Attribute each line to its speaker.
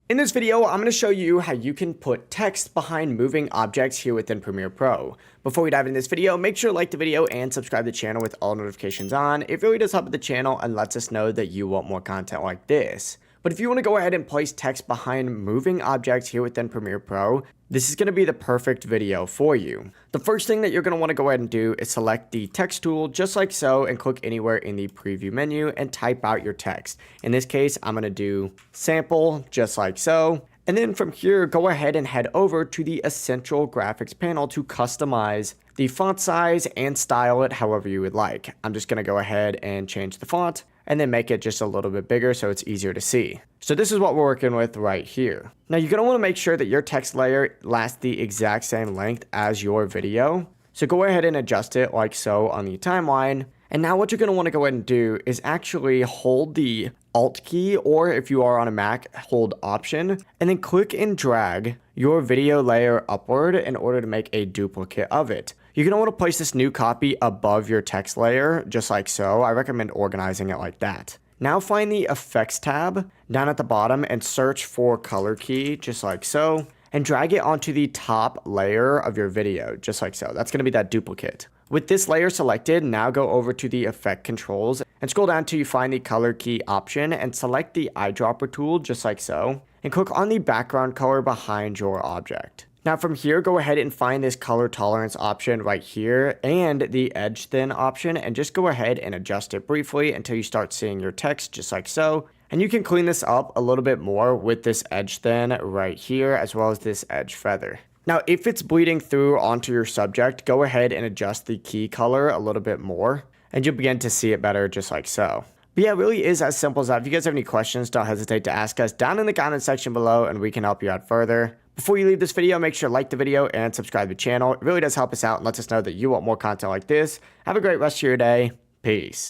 Speaker 1: In this video, I'm going to show you how you can put text behind moving objects here within Premiere Pro. Before we dive into this video, make sure to like the video and subscribe to the channel with all notifications on. It really does help with the channel and lets us know that you want more content like this. But if you want to go ahead and place text behind moving objects here within Premiere Pro, this is going to be the perfect video for you. The first thing that you're going to want to go ahead and do is select the text tool just like so and click anywhere in the preview menu and type out your text. In this case, I'm going to do sample just like so. And then from here, go ahead and head over to the Essential Graphics panel to customize the font size and style it however you would like. I'm just going to go ahead and change the font and then make it just a little bit bigger so it's easier to see. So this is what we're working with right here. Now you're going to want to make sure that your text layer lasts the exact same length as your video. So go ahead and adjust it like so on the timeline. And now what you're going to want to go ahead and do is actually hold the Alt key, or if you are on a Mac, hold Option, and then click and drag your video layer upward in order to make a duplicate of it. You're going to want to place this new copy above your text layer, just like so. I recommend organizing it like that. Now find the Effects tab down at the bottom and search for Color Key, just like so, and drag it onto the top layer of your video, just like so. That's going to be that duplicate. With this layer selected, now go over to the Effect Controls and scroll down till you find the Color Key option and select the eyedropper tool, just like so, and click on the background color behind your object. Now from here, go ahead and find this color tolerance option right here and the edge thin option, and just go ahead and adjust it briefly until you start seeing your text just like so. And you can clean this up a little bit more with this edge thin right here, as well as this edge feather. Now, if it's bleeding through onto your subject, go ahead and adjust the key color a little bit more, and you'll begin to see it better just like so. But yeah, it really is as simple as that. If you guys have any questions, don't hesitate to ask us down in the comment section below, and we can help you out further. Before you leave this video, make sure to like the video and subscribe to the channel. It really does help us out and lets us know that you want more content like this. Have a great rest of your day. Peace.